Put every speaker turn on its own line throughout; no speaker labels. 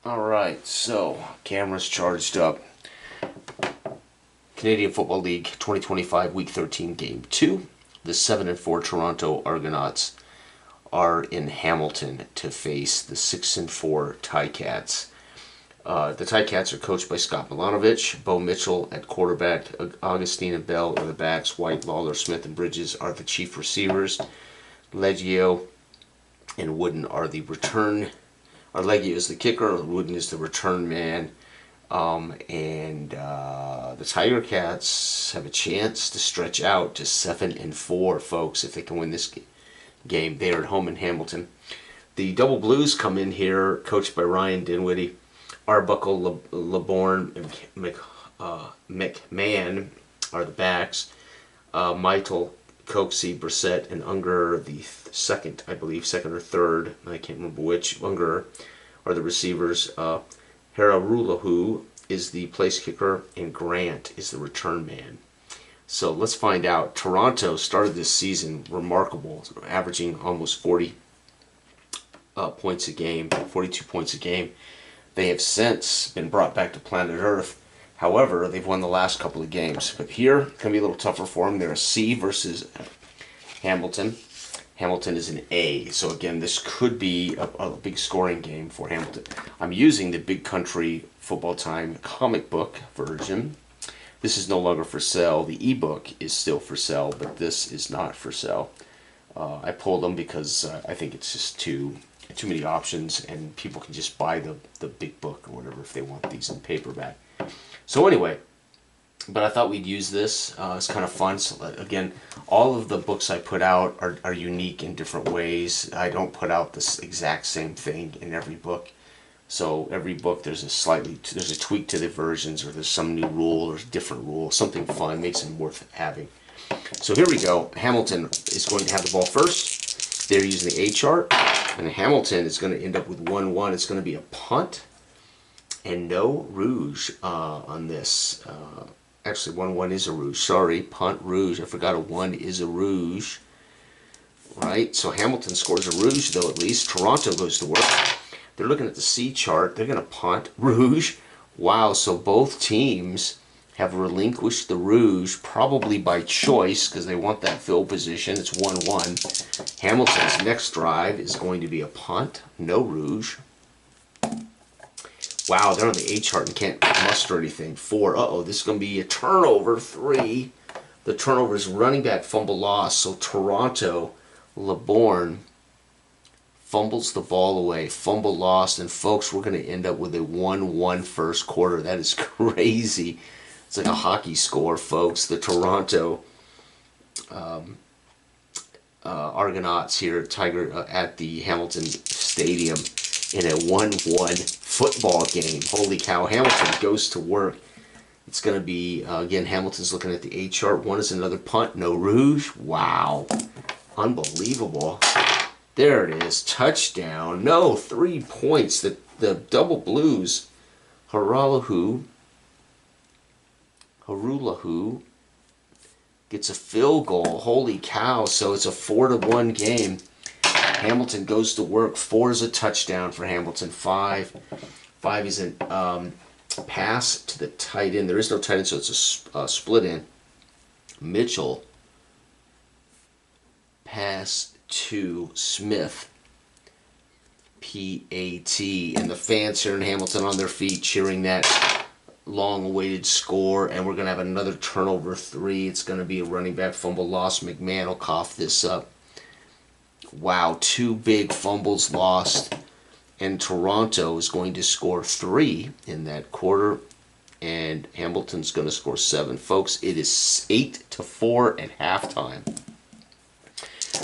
Alright, so cameras charged up. Canadian Football League 2025 Week 13 Game 2. The 7-4 Toronto Argonauts are in Hamilton to face the 6-4 Ticats. The Ticats are coached by Scott Milanovich. Bo Mitchell at quarterback. Augustine and Bell are the backs. White, Lawler, Smith, and Bridges are the chief receivers. Leggio and Wooden are the return. Leggio is the kicker. Wooden is the return man. The Tiger Cats have a chance to stretch out to 7-4, folks, if they can win this game. They are at home in Hamilton. The Double Blues come in here, coached by Ryan Dinwiddie. Arbuckle, LeBourne, and McMahon are the backs. Michael, Coxey, Brissett, and Unger, the second or third, I can't remember which, Unger are the receivers. Hararulahu is the place kicker, and Grant is the return man. So let's find out. Toronto started this season remarkable, averaging almost 40 points a game, 42 points a game. They have since been brought back to planet Earth. However, they've won the last couple of games. But here, it's going to be a little tougher for them. They're a C versus Hamilton. Hamilton is an A. So again, this could be a big scoring game for Hamilton. I'm using the Big Country Football Time comic book version. This is no longer for sale. The ebook is still for sale, but this is not for sale. I pulled them because I think it's just too many options, and people can just buy the big book or whatever if they want these in paperback. So anyway, but I thought we'd use this. It's kind of fun. So again, all of the books I put out are unique in different ways. I don't put out this exact same thing in every book. So every book there's a tweak to the versions, or there's some new rule or different rule, something fun, makes them worth having. So here we go. Hamilton is going to have the ball first. They're using the A chart, and Hamilton is going to end up with 1-1. It's going to be a punt and no rouge on this. Actually, 1-1 is a rouge. Sorry, punt, rouge. I forgot a 1 is a rouge. Right? So Hamilton scores a rouge, though, at least. Toronto goes to work. They're looking at the C chart. They're going to punt. Rouge. Wow, so both teams have relinquished the rouge, probably by choice, because they want that field position. It's 1-1. Hamilton's next drive is going to be a punt. No rouge. Wow, they're on the A chart and can't muster anything. 4. Uh-oh, this is going to be a turnover. 3. The turnover is running back fumble loss. So Toronto, LeBourne fumbles the ball away. Fumble lost. And folks, we're going to end up with a 1-1 first quarter. That is crazy. It's like a hockey score, folks. The Toronto Argonauts here at the Hamilton Stadium in a 1-1 football game. Holy cow. Hamilton goes to work. It's going to be, again, Hamilton's looking at the A chart. 1 is another punt. No rouge. Wow. Unbelievable. There it is. Touchdown. No, 3 points. The Double Blues, Hararulahu gets a field goal. Holy cow. So it's a 4-1 game. Hamilton goes to work. 4 is a touchdown for Hamilton. 5 is a pass to the tight end. There is no tight end, so it's a split end. Mitchell, pass to Smith. P-A-T. And the fans here in Hamilton on their feet cheering that long-awaited score. And we're going to have another turnover. 3. It's going to be a running back fumble loss. McMahon will cough this up. Wow, 2 big fumbles lost, and Toronto is going to score 3 in that quarter, and Hamilton's going to score 7. Folks, it is 8-4 at halftime.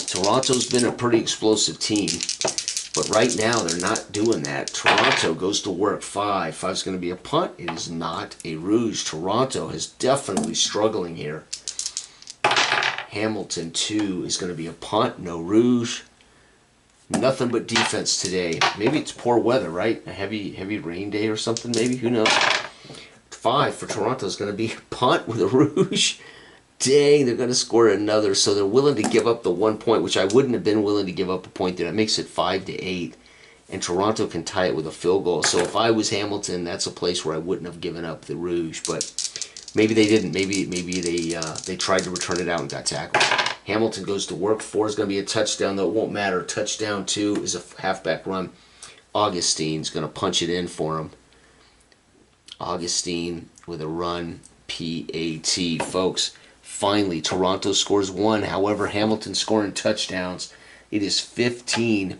Toronto's been a pretty explosive team, but right now they're not doing that. Toronto goes to work. 5. 5 is going to be a punt. It is not a rouge. Toronto is definitely struggling here. Hamilton 2 is going to be a punt, no rouge. Nothing but defense today. Maybe it's poor weather, right? A heavy rain day or something, maybe. Who knows? 5 for Toronto is going to be a punt with a rouge. Dang, they're going to score another. So they're willing to give up the 1 point, which I wouldn't have been willing to give up a point there. That makes it 5-8. and Toronto can tie it with a field goal. So if I was Hamilton, that's a place where I wouldn't have given up the Rouge, but maybe they didn't. Maybe they tried to return it out and got tackled. Hamilton goes to work. 4 is going to be a touchdown, though it won't matter. Touchdown 2 is a halfback run. Augustine's going to punch it in for him. Augustine with a run. PAT, folks. Finally, Toronto scores 1. However, Hamilton scoring touchdowns. It is 15-5.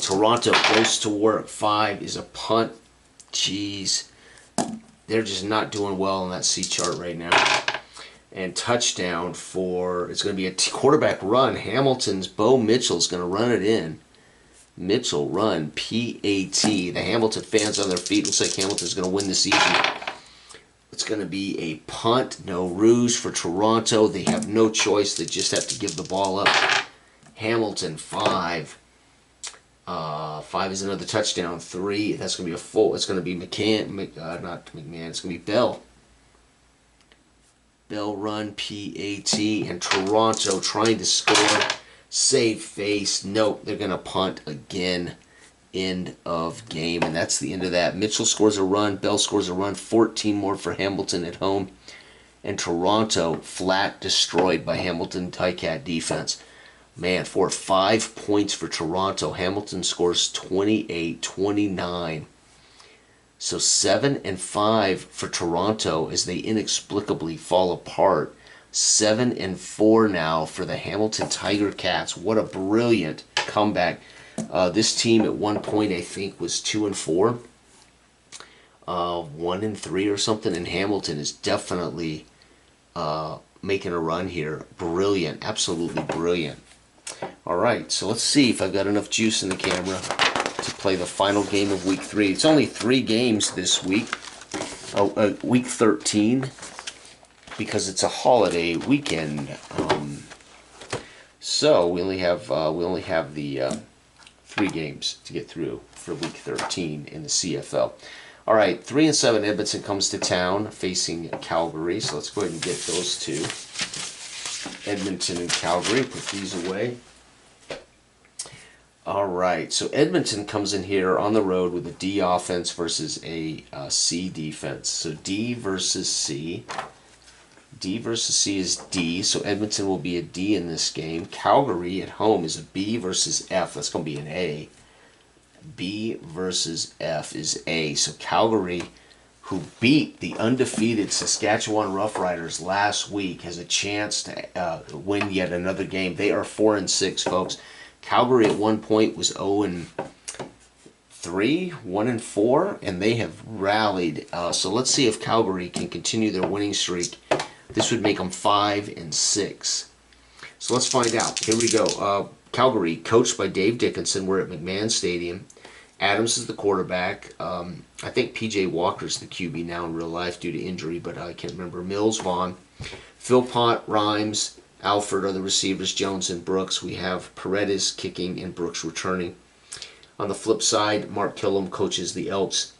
Toronto goes to work. 5 is a punt. Jeez. They're just not doing well on that C chart right now. And touchdown for, it's going to be a quarterback run. Hamilton's Bo Mitchell's going to run it in. Mitchell run, PAT. The Hamilton fans on their feet. Looks like Hamilton's going to win this easy. It's going to be a punt. No Rouge for Toronto. They have no choice. They just have to give the ball up. Hamilton, 5. 5 is another touchdown. 3, that's going to be a full. It's going to be not McMahon. It's going to be Bell. Bell run, PAT. And Toronto trying to score. Save face. Nope, they're going to punt again. End of game. And that's the end of that. Mitchell scores a run. Bell scores a run. 14 more for Hamilton at home. And Toronto flat destroyed by Hamilton Ticat defense. Man, 5 points for Toronto. Hamilton scores 28-29. So 7-5 for Toronto as they inexplicably fall apart. 7-4 now for the Hamilton Tiger Cats. What a brilliant comeback. This team at one point, I think, was 2-4. 1-3 or something. And Hamilton is definitely making a run here. Brilliant. Absolutely brilliant. All right, so let's see if I've got enough juice in the camera to play the final game of Week 3. It's only 3 games this week. Week 13, because it's a holiday weekend. So we only have the 3 games to get through for Week 13 in the CFL. All right, 3-7 Edmonton comes to town facing Calgary. So let's go ahead and get those 2. Edmonton and Calgary. Put these away. All right, so Edmonton comes in here on the road with a D offense versus a C defense. So D versus C. D versus C is D, so Edmonton will be a D in this game. Calgary at home is a B versus F. That's going to be an A. B versus F is A. So Calgary, who beat the undefeated Saskatchewan Roughriders last week, has a chance to win yet another game. They are 4-6, folks. Calgary at one point was 0-3, 1-4, and they have rallied. So let's see if Calgary can continue their winning streak. This would make them 5-6. So let's find out. Here we go. Calgary, coached by Dave Dickinson. We're at McMahon Stadium. Adams is the quarterback. I think P.J. Walker's the QB now in real life due to injury, but I can't remember. Mills, Vaughn, Philpott, Rhymes, Alford are the receivers, Jones and Brooks. We have Paredes kicking and Brooks returning. On the flip side, Mark Killam coaches the Elks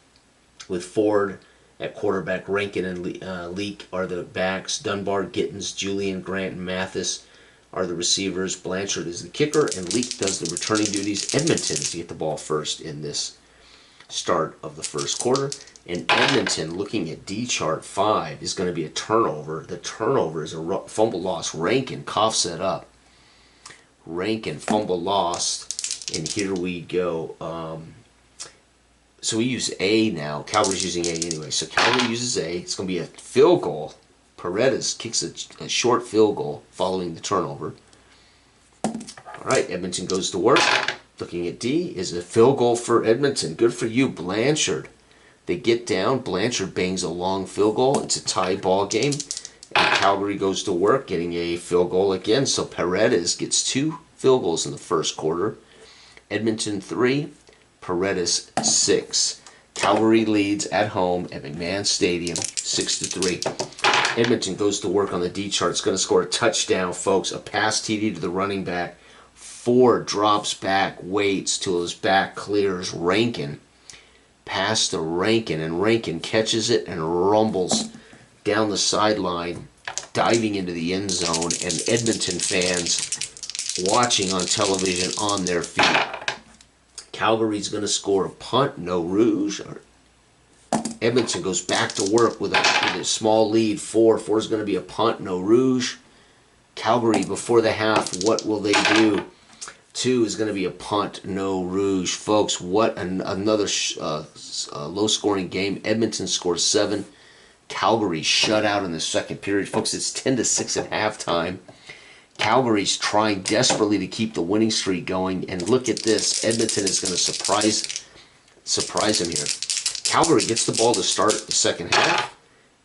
with Ford at quarterback. Rankin and Leake are the backs. Dunbar, Gittins, Julian, Grant, and Mathis are the receivers. Blanchard is the kicker, and Leake does the returning duties. Edmonton is to get the ball first in this start of the first quarter. And Edmonton, looking at D chart 5, is going to be a turnover. The turnover is a fumble loss. Rankin coughs it up. Rankin, fumble lost. And here we go. So we use A now. Calgary's using A anyway. So Calgary uses A. It's going to be a field goal. Paredes kicks a short field goal following the turnover. All right, Edmonton goes to work. Looking at D is a field goal for Edmonton. Good for you, Blanchard. They get down. Blanchard bangs a long field goal. It's a tie ball game. And Calgary goes to work getting a field goal again. So Paredes gets 2 field goals in the first quarter. Edmonton 3, Paredes 6. Calgary leads at home at McMahon Stadium 6-3. Edmonton goes to work on the D chart. It's going to score a touchdown, folks. A pass TD to the running back. Ford drops back, waits till his back clears. Rankin. Pass to Rankin, and Rankin catches it and rumbles down the sideline, diving into the end zone, and Edmonton fans watching on television on their feet. Calgary's going to score a punt, no rouge. Edmonton goes back to work with a small lead, 4. 4 is going to be a punt, no rouge. Calgary before the half, what will they do? 2 is going to be a punt, no rouge. Folks, what another low-scoring game. Edmonton scores 7. Calgary shut out in the second period. Folks, it's 10-6 at halftime. Calgary's trying desperately to keep the winning streak going. And look at this. Edmonton is going to surprise him here. Calgary gets the ball to start the second half.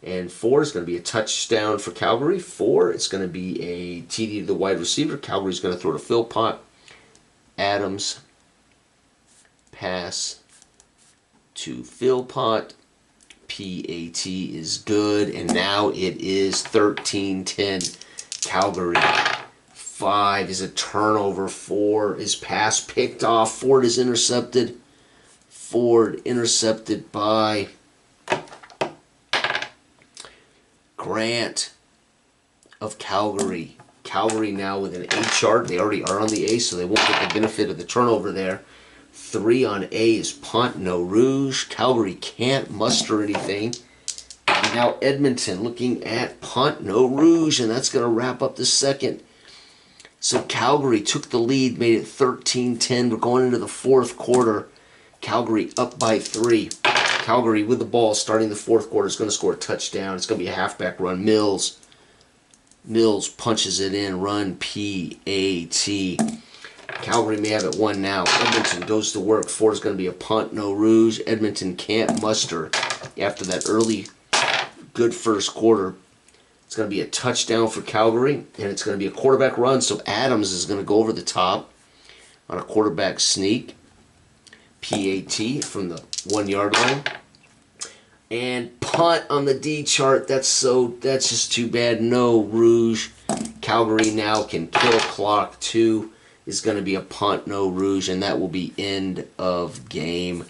And 4 is going to be a touchdown for Calgary. 4, it's going to be a TD to the wide receiver. Calgary's going to throw to Philpott. Adams, pass to Philpott. PAT is good. And now it is 13-10. Calgary. 5 is a turnover. 4 is pass picked off. Ford is intercepted. Ford intercepted by Grant of Calgary. Calgary now with an A chart. They already are on the A, so they won't get the benefit of the turnover there. 3 on A is punt, no rouge. Calgary can't muster anything. And now Edmonton looking at punt, no rouge, and that's going to wrap up the second. So Calgary took the lead, made it 13-10. We're going into the fourth quarter. Calgary up by 3. Calgary with the ball starting the fourth quarter is going to score a touchdown. It's going to be a halfback run. Mills punches it in. Run PAT. Calgary may have it 1 now. Edmonton goes to work. 4 is going to be a punt, no rouge. Edmonton can't muster after that early good first quarter. It's going to be a touchdown for Calgary, and it's going to be a quarterback run. So Adams is going to go over the top on a quarterback sneak. PAT from the 1-yard line. And punt on the D chart. That's just too bad. No rouge. Calgary now can kill clock. 2 is going to be a punt, no rouge, and that will be end of game.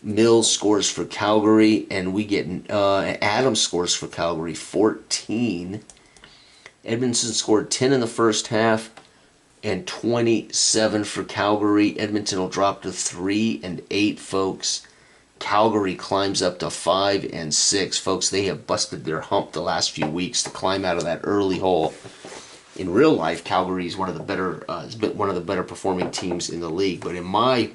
Mills scores for Calgary, and we get Adams scores for Calgary, 14. Edmonton scored 10 in the first half and 27 for Calgary. Edmonton will drop to 3-8, folks. Calgary climbs up to 5-6, folks. They have busted their hump the last few weeks to climb out of that early hole. In real life, Calgary is one of the better performing teams in the league. But in my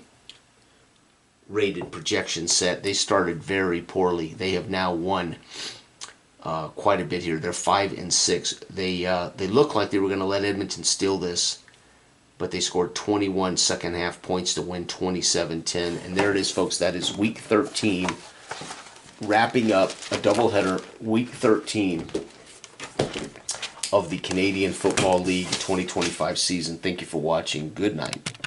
rated projection set, they started very poorly. They have now won quite a bit here. They're 5-6. They look like they were going to let Edmonton steal this, but they scored 21 second half points to win 27-10. And there it is, folks. That is Week 13, wrapping up a doubleheader, Week 13 of the Canadian Football League 2025 season. Thank you for watching. Good night.